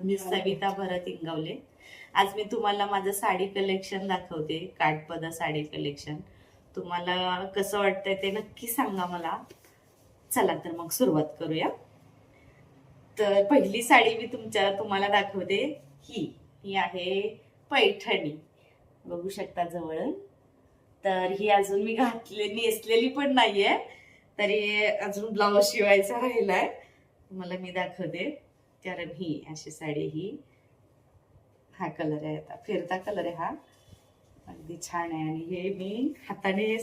मी सविता भरत इंगवले. आज मी तुम्हाला माझं साडी कलेक्शन दाखवते, काठपदर साडी कलेक्शन. तुम्हाला कसं वाटतंय ते नक्की सांगा मला. चला तर मग सुरुवात करूया. तर पहिली साडी मी तुम्हाला दाखवते. ही आहे पैठणी. बघू शकता जवळ. तर ही अजून मी नेसलेली पण नाहीये, तरी अजून ब्लाऊज शिवायचा राहिलाय. तुम्हाला मी दाखवते. कारण ही अशी साडी हा कलर आहे, आता फिरता कलर आहे हा. अगदी छान आहे. आणि हे मी हाताने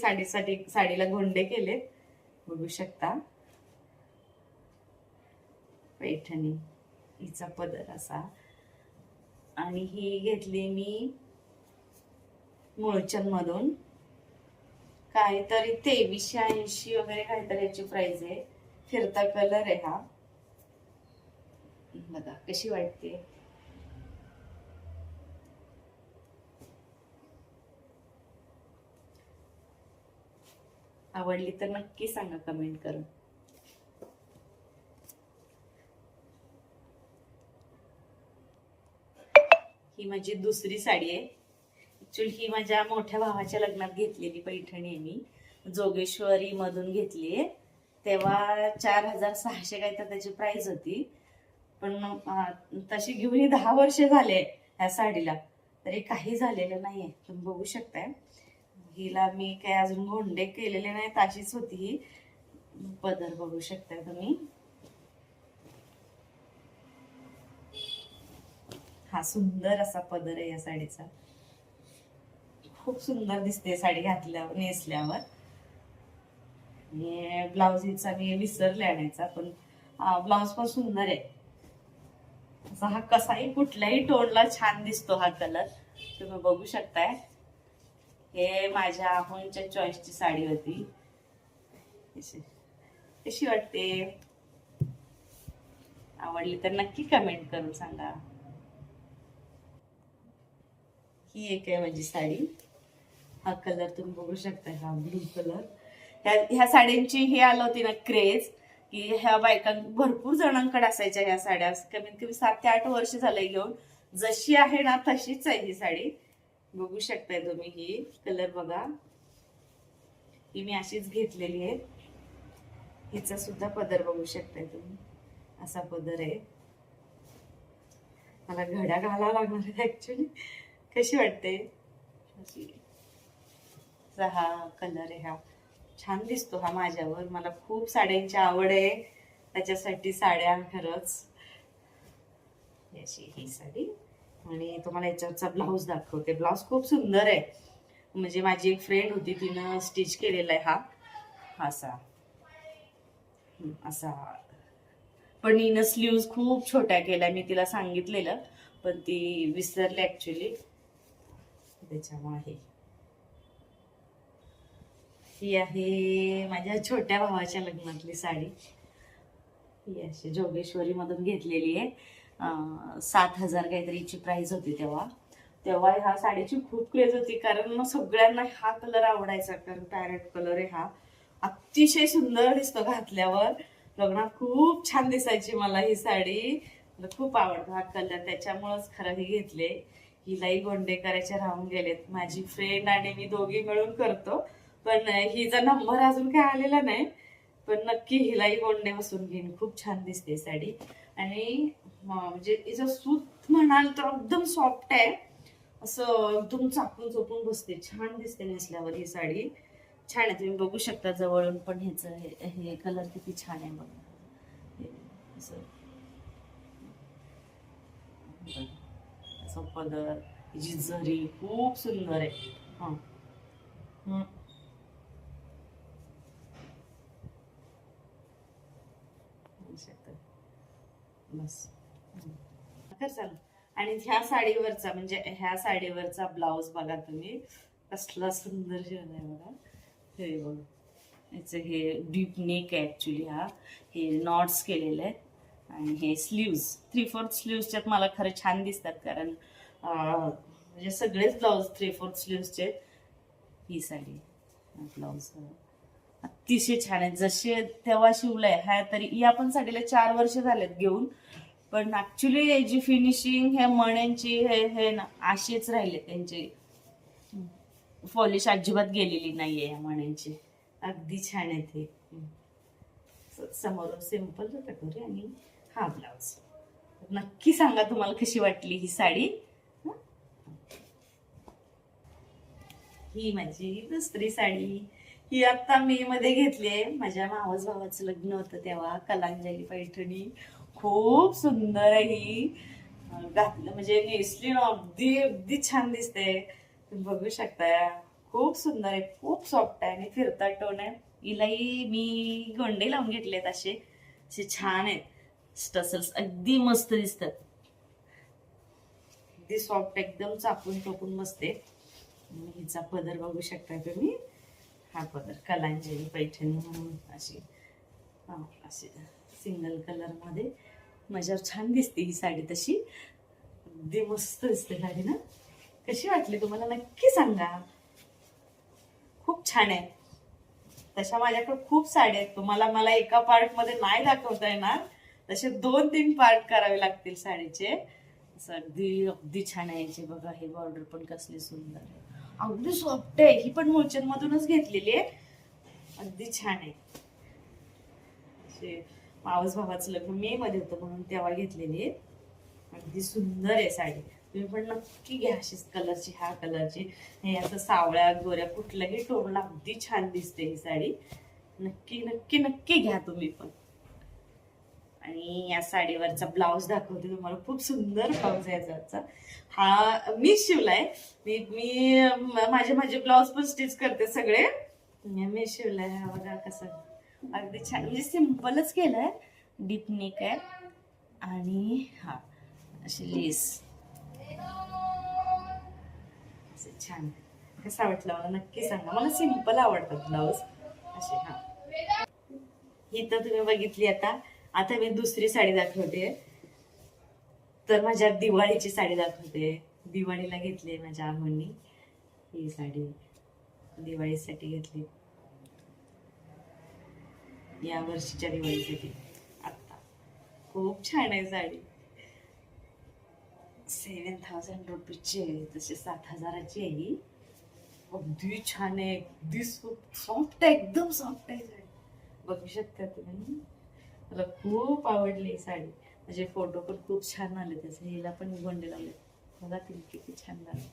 साडीला गोंडे केले. बघू शकता. पैठणी हिचा पदर असा. आणि ही घेतली मी मुळचंद मधून. काहीतरी 2380 वगैरे काहीतरी याची प्राइस आहे. फिरता कलर आहे हा. बघा कशी वाटते. आवडली तर नक्की सांगा कमेंट करून. ही माझी दुसरी साडी आहे. ऍक्च्युली ही माझ्या मोठ्या भावाच्या लग्नात घेतलेली पैठणी आहे. मी जोगेश्वरी मधून घेतली आहे. तेव्हा 4600 काय तर त्याची प्राइस होती. पण तशी घेऊन 10 वर्ष झाले ह्या साडीला, तरी काही झालेलं नाहीये. तुम्ही बघू शकताय. हिला मी काय अजून गोंडे केलेले नाहीत, अशीच होती ही. पदर बघू शकताय तुम्ही. हा सुंदर असा पदर आहे या साडीचा. खूप सुंदर दिसते साडी घातल्यावर, नेसल्यावर. ब्लाउज हिचा मी विसरले आणायचा, पण ब्लाउज पण सुंदर आहे. हा कसाही कुठल्याही टोनला छान दिसतो हा कलर. तुम्ही बघू शकताय. हे माझ्या आहोंच्या चॉईसची साडी होती. कशी वाटते. आवडली तर नक्की कमेंट करून सांगा. ही एक आहे माझी साडी. हा कलर तुम्ही बघू शकता. हा ब्लू कलर. ह्या साड्यांची हे आलं होती ना क्रेज, की ह्या बायकां भरपूर जणांकडे असायच्या ह्या साड्या. कमीत कमी 7 ते 8 वर्ष झाले घेऊन. जशी आहे ना तशीच आहे ही साडी. बघू शकताय तुम्ही. ही कलर बघा. ही मी अशीच घेतलेली आहे. हिचा सुद्धा पदर बघू शकताय तुम्ही. असा पदर आहे. मला घड्या घालावा लागणार आहे ऍक्च्युली. कशी वाटते. हा कलर आहे हा. छान दिसतो हा माझ्यावर. मला खूप साड्यांची आवड आहे, त्याच्यासाठी साड्या खरंच. अशी ही साडी. आणि तुम्हाला याच्यावरचा ब्लाऊज दाखवते. ब्लाऊज खूप सुंदर आहे. म्हणजे माझी एक फ्रेंड होती, तिनं स्टिच केलेला आहे हा असा. पण हिनं स्लीव्ज खूप छोट्या केल्या. मी तिला सांगितलेलं, पण ती विसरली ऍक्च्युली. त्याच्यामुळे ही आहे माझ्या छोट्या भावाच्या लग्नातली साडी. ही अशी जोगेश्वरी मधून घेतलेली आहे. 7000 काहीतरीची प्राइस होती तेव्हा. ह्या साडीची खूप क्रेज होती, कारण सगळ्यांना हा कलर आवडायचा. कारण पॅरेट कलर आहे हा. अतिशय सुंदर दिसतो घातल्यावर. लग्नात खूप छान दिसायची मला ही साडी. मला खूप आवडतो हा कलर. त्याच्यामुळेच खरं हे घेतले. हिलाही गोंडे करायचे राहून गेलेत. माझी फ्रेंड आणि मी दोघी मिळून करतो, पण हिचा नंबर अजून काय आलेला नाही. पण नक्की हिलाही गोंडे बसून घेईन. खूप छान दिसते साडी. आणि म्हणजे हिचं सूत म्हणाल तर एकदम सॉफ्ट आहे. असं एकदम चापून चोपून बसते. छान दिसते नेसल्यावर ही साडी. छान आहे. तुम्ही बघू शकता जवळून पण. हे कलर किती छान आहे बघा. असं पदर, हिची जरी खूप सुंदर आहे. बस चालू. आणि ह्या साडीवरचा ब्लाउज बघा तुम्ही. कसला सुंदर शिवलाय बघा. हे बघा. याचं हे डीप नेक आहे ऍक्च्युली. हे नॉट्स केलेले आहेत. आणि हे स्लीव्ज 3/4 स्लीव्सच्यात मला खरं छान दिसतात, कारण म्हणजे सगळेच ब्लाउज 3/4 स्लीव्सचे. ही साडी ब्लाउज अतिशय छान आहे. जसे तेव्हा शिवलंय ह्या, तरी या पण साडीला 4 वर्ष झालेत घेऊन, पण ऍक्च्युली जी फिनिशिंग हे मण्यांची हे ना अशीच राहिले, त्यांची पॉलिश अजिबात गेलेली नाहीये या मण्यांची. अगदी छान आहे ते. समोरून सिंपल कटोरी आणि हा ब्लाउज. नक्की सांगा तुम्हाला कशी वाटली ही साडी. ही माझी दुसरी साडी. ही आता मे मध्ये घेतली आहे. माझ्या मावस भावाचं लग्न होतं तेव्हा. कलांजली पैठणी खूप सुंदर आहे ही. घातलं म्हणजे नेसली ना अगदी अगदी छान दिसते. तुम्ही बघू शकता. खूप सुंदर आहे, खूप सॉफ्ट आहे आणि फिरता टोन आहे. हिलाही मी गोंडे लावून घेतलेत असे असे छान आहेत. स्टसल्स अगदी मस्त दिसतात. अगदी सॉफ्ट, एकदम चापून टोपून मस्त आहे. हिचा पदर बघू शकता तुम्ही. हा पदर कलांजली पैठणी म्हणून अशी अशी सिंगल कलर मध्ये माझ्यावर छान दिसते ही साडी. तशी अगदी मस्त दिसते साडी ना. कशी वाटली तुम्हाला नक्की सांगा. खूप छान आहे. तशा माझ्याकडे खूप साड्या आहेत. तुम्हाला मला एका पार्ट मध्ये नाही दाखवता येणार. तसे 2-3 पार्ट करावे लागतील साडीचे. अगदी अगदी छान आहे. याची बघा हे बॉर्डर पण कसली सुंदर आहे. अगदी सॉफ्ट आहे. ही पण मुळचंद मधूनच घेतलेली आहे. अगदी छान आहे. मावस भावाचं लग्न मे मध्ये होतं म्हणून तेव्हा घेतलेली आहे. अगदी सुंदर आहे साडी. तुम्ही पण नक्की घ्या अशीच कलरची, ह्या कलरची. हे असं सावळ्या गोऱ्या कुठल्याही टोनला अगदी छान दिसते ही साडी. नक्की नक्की नक्की घ्या तुम्ही पण. आणि या साडीवरचा ब्लाउज दाखवते तुम्हाला. खूप सुंदर ब्लाउज आहे याचा. हा मी शिवलाय. मी माझे ब्लाउज पण स्टिच करते सगळे. मी शिवलाय. हा बघा कसं अगदी छान, म्हणजे सिंपलच केलंय. डीप नेक आहे आणि हा अशी लेस छान. कसा वाटला मला नक्की सांगा. मला सिंपल आवडतात ब्लाउज असे. हा ही तर तुम्ही बघितली. आता मी दुसरी साडी दाखवते. तर माझ्या दिवाळीची साडी दाखवते. दिवाळीला घेतली माझ्या आहोनी ही साडी. दिवाळीसाठी घेतली, या वर्षीच्या दिवाळीसाठी. आता खूप छान आहे साडी. 7,000 रुपीची आहे. तसे 7,000ची आहे ही. अगदी छान आहे. अगदी सॉफ्ट आहे, एकदम सॉफ्ट आहे साडी. बघू शकता तुम्ही. मला खूप आवडली साडी. म्हणजे फोटो पण खूप छान आले त्याचे. हिला पण गोंडे लावले बघा तुम्ही, किती छान झाले.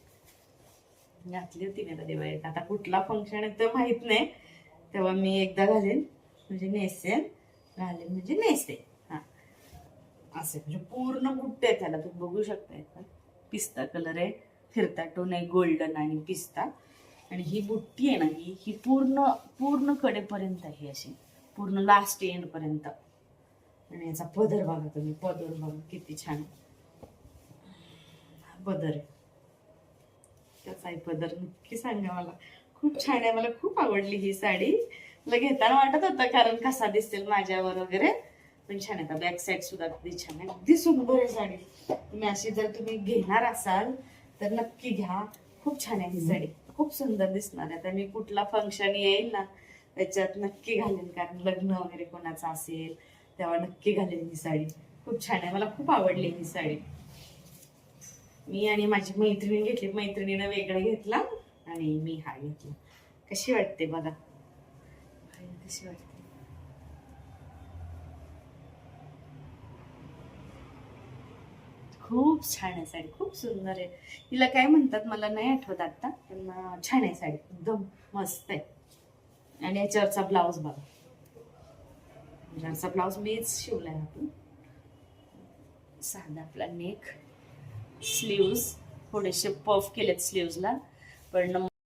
घातली होती मी आता दिवाळीत. आता कुठला फंक्शन आहे तर माहित नाही. तेव्हा मी एकदा घालेन म्हणजे नेसेन. घालेन म्हणजे नेसे. हा असे म्हणजे पूर्ण बुट्टे आहे त्याला. तुम्ही बघू शकता. पिस्ता कलर आहे, फिरता टोन आहे, गोल्डन आणि पिस्ता. आणि ही बुट्टी आहे ना, ही पूर्ण पूर्ण कडेपर्यंत आहे अशी, पूर्ण लास्ट एंड पर्यंत. आणि याचा पदर बघा तुम्ही. पदर बघा किती छान पदर आहे. त्याचा पदर नक्की सांगा मला. खूप छान आहे. मला खूप आवडली ही साडी. मला घेताना वाटत होतं कारण कसा दिसेल माझ्यावर वगैरे, पण छान आहे. बॅक साईड सुद्धा अगदी छान आहे. अगदी सुंदर आहे साडी. तुम्ही अशी जर तुम्ही घेणार असाल तर नक्की घ्या. खूप छान आहे ही साडी. खूप सुंदर दिसणार आहे. आता मी कुठला फंक्शन येईल ना त्याच्यात नक्की घालेन. कारण लग्न वगैरे कोणाचं असेल तेव्हा नक्की घालेन ही साडी. खूप छान आहे. मला खूप आवडली ही साडी. मी आणि माझी मैत्रिणी घेतली. मैत्रिणीनं वेगळं घेतला आणि मी हा घेतला. कशी वाटते बघा. कशी वाटते. खूप छान आहे साडी. खूप सुंदर आहे. हिला काय म्हणतात मला नाही आठवत आता, पण छान आहे साडी. एकदम मस्त आहे. आणि याच्यावरचा ब्लाउज बघा. याचा ब्लाउज मीच शिवलाय. आपण साधा आपला नेक, स्लीव्स थोडेसे पफ केलेत स्लीव्सला, पण